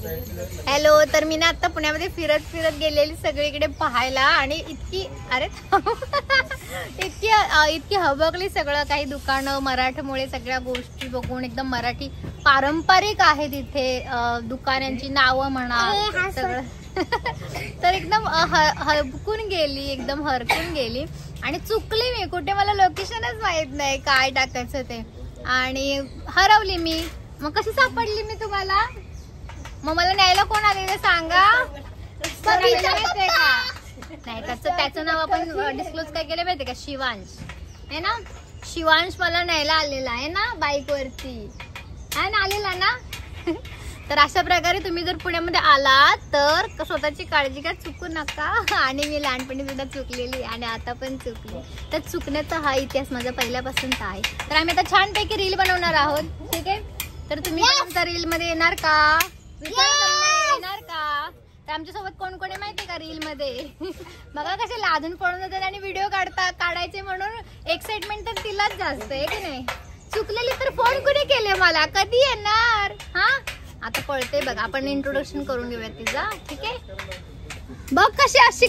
hello, तर मी ना आता पुण्यामध्ये फिरत फिरत गेलेली सगळीकडे पाहायला आणि इतकी इतकी हबकली सगळं काही दुकानं मराठमोळे सगळ्या गोष्टी बघून एकदम मराठी पारंपरिक आहे तिथे दुकानांची नावं म्हणा सगळं तर एकदम हबकून गेली एकदम हरकून गेली आणि चुकली मी कुठे मला लोकेशनच माहित नाही काय टाकायचं ते आणि हरवली मी मग कशी सापडली मी तुम्हाला मग मला न्यायला कोण आलेलं सांगा नाही त्याचं नाव आपण डिस्क्लोज काय केलं माहितीये का शिवांश आहे ना शिवांश मला न्यायला आलेला आहे ना बाईक वरती आहे ना आलेला ना तर अशा प्रकारे तुम्ही जर पुण्यामध्ये आलात तर स्वतःची काळजी काय चुकू नका आणि मी लहानपणी सुद्धा चुकलेली आणि आता पण चुकली तर चुकण्याचा हा इतिहास माझा पहिल्यापासूनचा आहे तर आम्ही आता छानपैकी रील बनवणार आहोत ठीक आहे तर तुम्ही आमच्या रील मध्ये येणार का येणार का तर आमच्यासोबत कोण कोण आहे माहितीये का रील मध्ये बघा कसे लाजून पळून जातात आणि व्हिडिओ काढायचे म्हणून एक्साइटमेंट तर तिलाच जास्त आहे की नाही चुकलेली तर फोन कुणी केले मला कधी येणार हा आता पळते बघा आपण इंट्रोडक्शन करून घेऊया तिचा ठीक आहे बघ कशी अशी